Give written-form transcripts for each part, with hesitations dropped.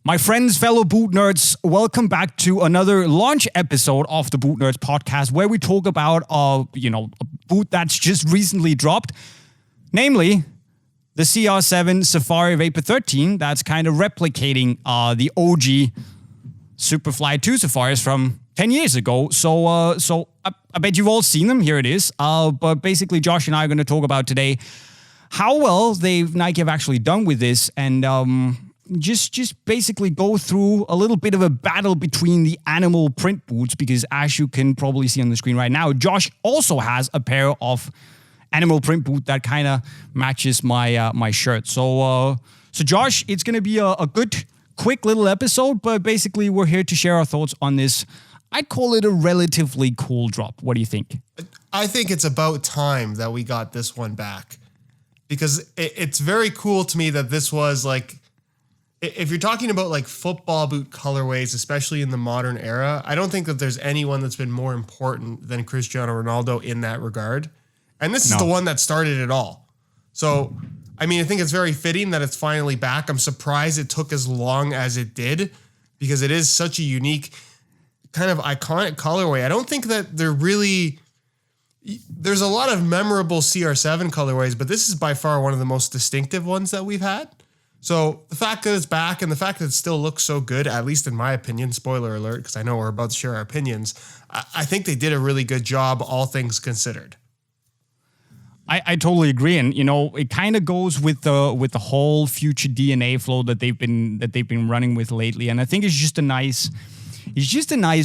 My friends, fellow boot nerds, welcome back to another launch episode of the Boot Nerds podcast, where we talk about a boot that's just recently dropped, namely the CR7 Safari Vapor 13. That's kind of replicating the OG Superfly II Safaris from 10 years ago. So I bet you've all seen them. Here it is. But basically, Josh and I are going to talk about today how well Nike have actually done with this, and just basically go through a little bit of a battle between the animal print boots, because as you can probably see on the screen right now, Josh also has a pair of animal print boot that kind of matches my shirt. So Josh, it's going to be a good, quick little episode, but basically we're here to share our thoughts on this. I'd call it a relatively cool drop. What do you think? I think it's about time that we got this one back, because it's very cool to me that this was like, if you're talking about like football boot colorways, especially in the modern era, I don't think that there's anyone that's been more important than Cristiano Ronaldo in that regard. And this is the one that started it all. So, I mean, I think it's very fitting that it's finally back. I'm surprised it took as long as it did, because it is such a unique, kind of iconic colorway. I don't think that there's a lot of memorable CR7 colorways, but this is by far one of the most distinctive ones that we've had. So the fact that it's back and the fact that it still looks so good, at least in my opinion, spoiler alert, because I know we're about to share our opinions, I think they did a really good job, all things considered. I totally agree, and it kind of goes with the whole future DNA flow that they've been running with lately, and I think it's just a nice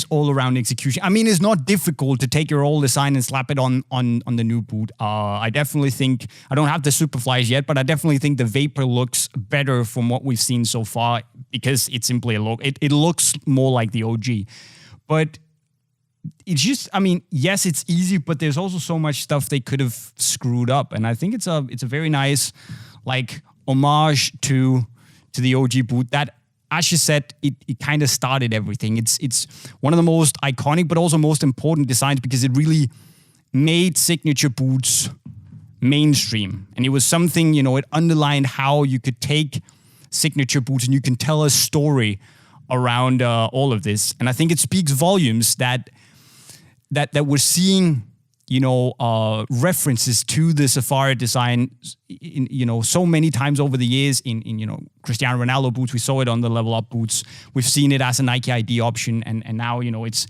all-around execution. I mean, it's not difficult to take your old design and slap it on the new boot. I definitely think, I don't have the Superflies yet, but I definitely think the Vapor looks better from what we've seen so far, because it's simply it looks more like the OG. But it's just, I mean, yes, it's easy, but there's also so much stuff they could have screwed up. And I think it's a very nice, like, homage to the OG boot that, as you said, it kind of started everything. It's one of the most iconic, but also most important designs, because it really made signature boots mainstream. And it was something, it underlined how you could take signature boots and you can tell a story around all of this. And I think it speaks volumes that we're seeing, references to the Safari design, so many times over the years in Cristiano Ronaldo boots. We saw it on the Level Up boots. We've seen it as a Nike ID option, and now, it's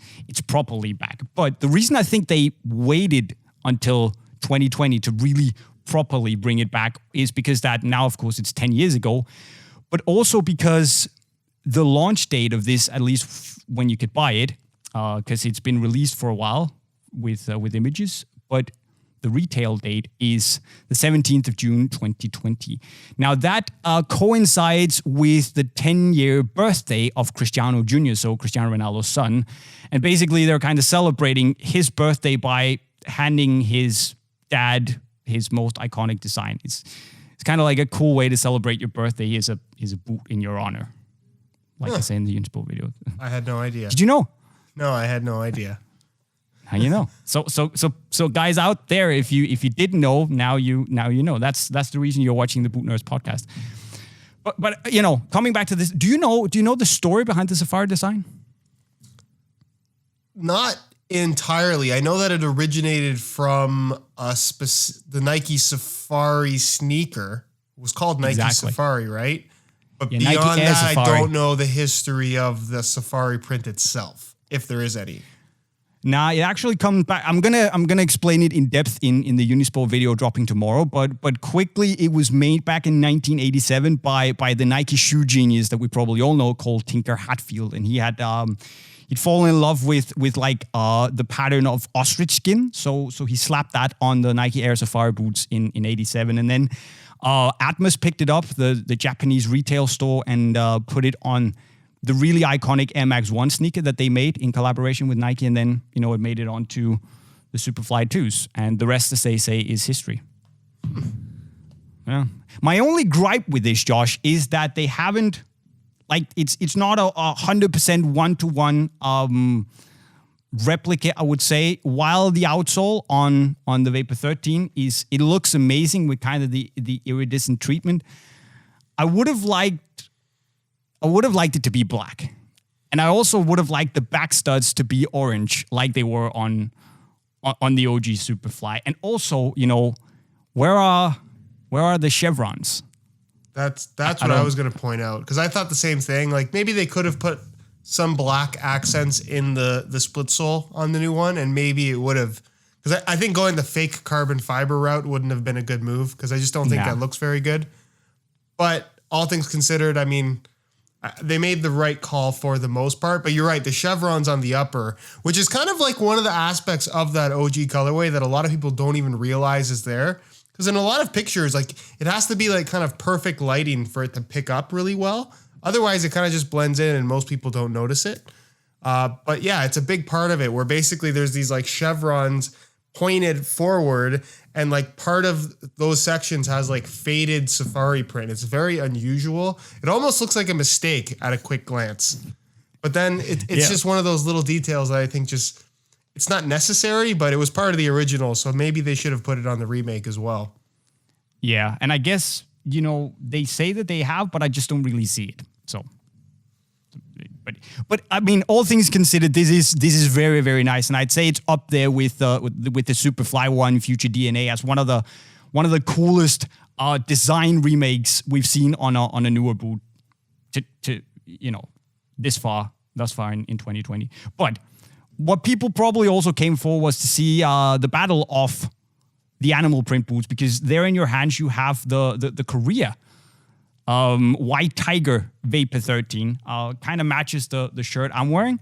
properly back. But the reason I think they waited until 2020 to really properly bring it back is because that now, of course, it's 10 years ago, but also because the launch date of this, at least when you could buy it, because it's been released for a while with images, but the retail date is the 17th of June, 2020. Now that coincides with the 10-year birthday of Cristiano Jr., so Cristiano Ronaldo's son. And basically they're kind of celebrating his birthday by handing his dad his most iconic design. It's kind of like a cool way to celebrate your birthday. Here's a boot in your honor. Like I say in the Unisport video. I had no idea. Did you know? No, I had no idea. How you know? So guys out there, if you didn't know, now you know. That's the reason you're watching the Boot Nerds podcast. But coming back to this, do you know the story behind the Safari design? Not entirely. I know that it originated from the Nike Safari sneaker. It was called Nike Safari, right? But beyond that, I don't know the history of the Safari print itself, if there is any. Nah, it actually comes back. I'm gonna explain it in depth in the Unisport video dropping tomorrow. But quickly, it was made back in 1987 by the Nike shoe genius that we probably all know, called Tinker Hatfield, and he had he'd fallen in love with the pattern of ostrich skin. So he slapped that on the Nike Air Safari boots in 87, and then Atmos picked it up, the Japanese retail store, and put it on the really iconic Air Max 1 sneaker that they made in collaboration with Nike, and then, it made it onto the Superfly 2s, and the rest, as they say, is history. Yeah. My only gripe with this, Josh, is that they haven't, it's not a 100% one-to-one replica, I would say, while the outsole on the Vapor 13 it looks amazing with kind of the iridescent treatment. I would have liked I would have liked it to be black. And I also would have liked the back studs to be orange like they were on the OG Superfly. And also, where are the chevrons? That's what I was going to point out, because I thought the same thing. Like, maybe they could have put some black accents in the split sole on the new one, and maybe it would have, because I think going the fake carbon fiber route wouldn't have been a good move, because I just don't think that looks very good. But all things considered, I mean, they made the right call for the most part. But you're right, the chevrons on the upper, which is kind of like one of the aspects of that OG colorway that a lot of people don't even realize is there. Because in a lot of pictures, like, it has to be like kind of perfect lighting for it to pick up really well. Otherwise, it kind of just blends in and most people don't notice it. But yeah, it's a big part of it, where basically there's these like chevrons pointed forward, and like part of those sections has like faded safari print. It's very unusual. It almost looks like a mistake at a quick glance. But then it's just one of those little details that I think just, it's not necessary, but it was part of the original, so maybe they should have put it on the remake as well. Yeah, and I guess, they say that they have, but I just don't really see it. So, but I mean, all things considered, this is very, very nice, and I'd say it's up there with the Superfly 1 Future DNA as one of the coolest design remakes we've seen on a newer boot to thus far in 2020. But what people probably also came for was to see the battle of the animal print boots, because there in your hands you have the Korea White Tiger Vapor 13. Kind of matches the shirt I'm wearing.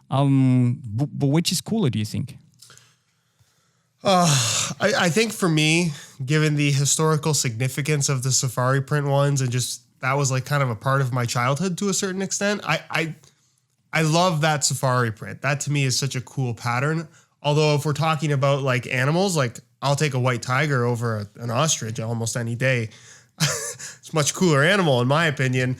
But which is cooler, do you think? I think for me, given the historical significance of the safari print ones, and just that was like kind of a part of my childhood to a certain extent, I love that safari print. That to me is such a cool pattern. Although if we're talking about like animals, like I'll take a white tiger over an ostrich almost any day. It's a much cooler animal in my opinion.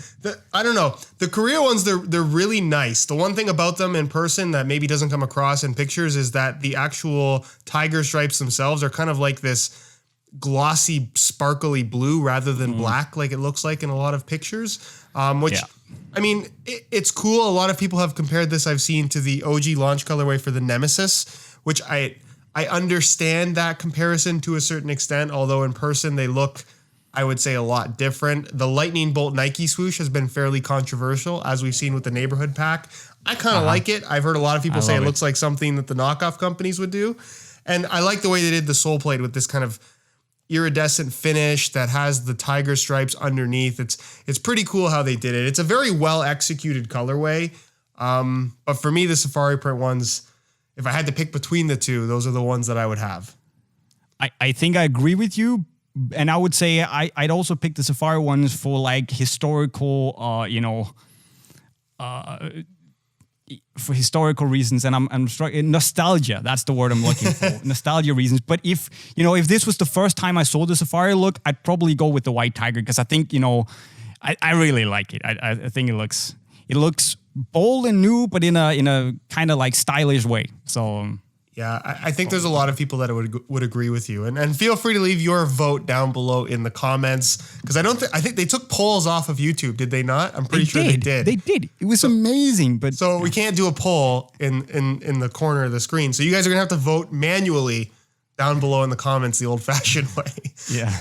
I don't know. The Korea ones, they're really nice. The one thing about them in person that maybe doesn't come across in pictures is that the actual tiger stripes themselves are kind of like this glossy, sparkly blue rather than black like it looks like in a lot of pictures. I mean, it's cool. A lot of people have compared this, I've seen, to the OG launch colorway for the Nemesis, which I understand that comparison to a certain extent, although in person they look, I would say, a lot different. The lightning bolt Nike swoosh has been fairly controversial, as we've seen with the neighborhood pack. I kind of like it. I've heard a lot of people say it looks like something that the knockoff companies would do. And I like the way they did the sole plate with this kind of iridescent finish that has the tiger stripes underneath. It's pretty cool how they did it. It's a very well executed colorway. But for me, the safari print ones, if I had to pick between the two, those are the ones that I would have. I think I agree with you. And I would say I'd also pick the safari ones for like historical, for historical reasons, and I'm nostalgia. That's the word I'm looking for. Nostalgia reasons. But if this was the first time I saw the safari look, I'd probably go with the white tiger, because I think I really like it. I think it looks bold and new, but in a kind of like stylish way. So. Yeah, I think there's a lot of people that would agree with you, and feel free to leave your vote down below in the comments, because I think they took polls off of YouTube, did they not? I'm pretty sure they did. They did. It was amazing, but so we can't do a poll in the corner of the screen. So you guys are gonna have to vote manually down below in the comments the old-fashioned way. Yeah.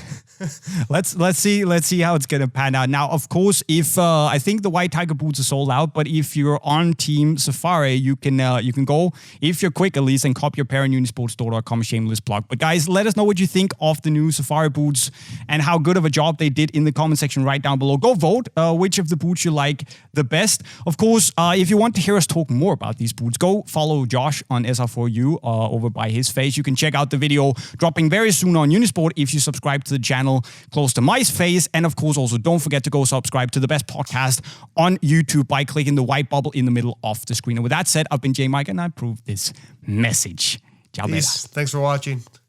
Let's see how it's gonna pan out. Now, of course, if I think the white tiger boots are sold out, but if you're on Team Safari, you can go, if you're quick at least, and cop your pair on unisportstore.com. Shameless plug. But guys, let us know what you think of the new Safari boots and how good of a job they did in the comment section right down below. Go vote which of the boots you like the best. Of course, if you want to hear us talk more about these boots, go follow Josh on SR4U over by his face. You can check out the video dropping very soon on Unisport if you subscribe to the channel close to my face. And of course, also don't forget to go subscribe to the best podcast on YouTube by clicking the white bubble in the middle of the screen. And with that said, I've been JayMike, and I approve this message. Ciao, peace. Thanks for watching.